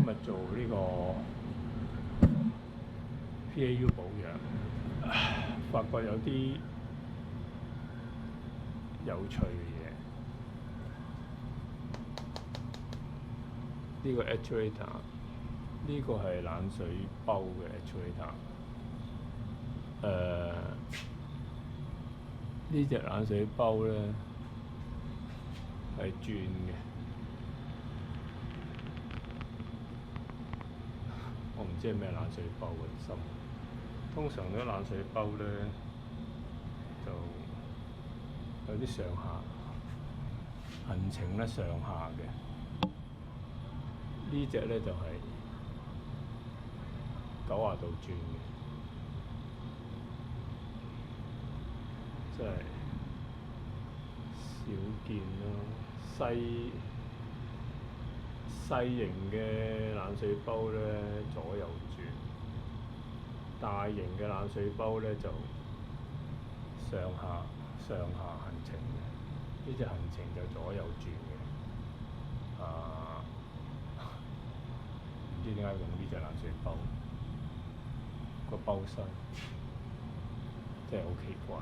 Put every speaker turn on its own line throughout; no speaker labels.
日做呢個 PAU 保養，發覺有啲有趣嘅嘢。呢個 actuator， 呢個係冷水煲嘅 actuator。呢隻冷水煲咧係轉嘅。我唔知係咩冷水煲嘅心。通常啲冷水煲咧就有啲上下行程咧上下嘅。呢隻咧就係90度轉嘅，真係少見咯。細型嘅冷水煲咧左右轉，大型嘅冷水煲咧就上下行程嘅。呢隻行程就左右轉嘅。唔知點解用呢隻冷水煲，個煲身真係好奇怪，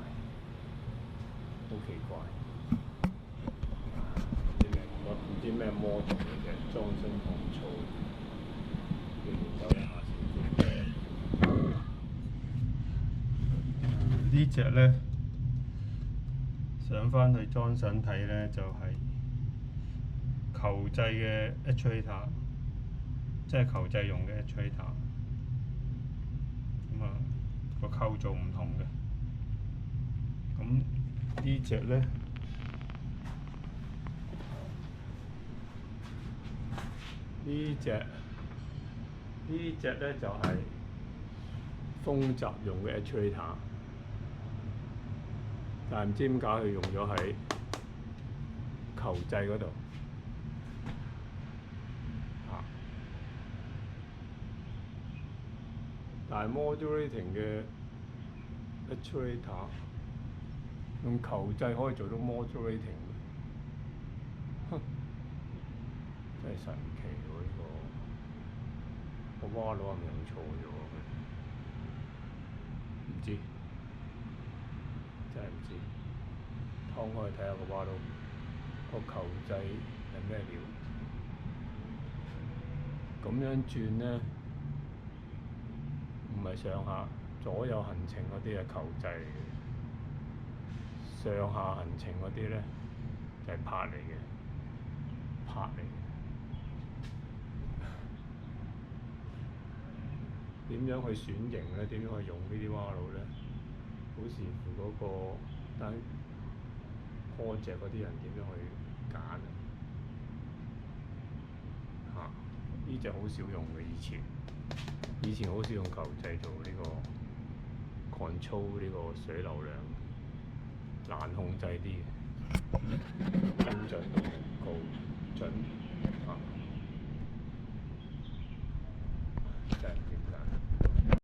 好奇怪。唔知咩model嚟嘅，裝身咁粗，要研究一下先。呢隻咧上返去裝身睇咧，就係球制嘅 actuator， 即係球制用嘅 actuator。咁個構造唔同嘅。咁呢隻咧。呢隻咧就係風閘用嘅 actuator， 但係唔知點解佢用咗喺球制嗰度。但係 modulating 嘅 actuator 用球制可以做到 modulating， 真係神奇喎！呢個蛙佬係咪用錯咗？唔知，真係唔知。劏開睇下個蛙佬個球制係咩料？咁樣轉咧，唔係上下左右行程嗰啲係球制嚟嘅，上下行程嗰啲咧就係拍嚟嘅，拍嚟嘅。點樣去選型咧？點樣去用呢啲蛙佬咧？好視乎嗰個單 project 嗰啲人點樣去揀啊！呢隻好少用嘅，以前好少用球制做呢個 control 呢個水流量，難控制啲嘅。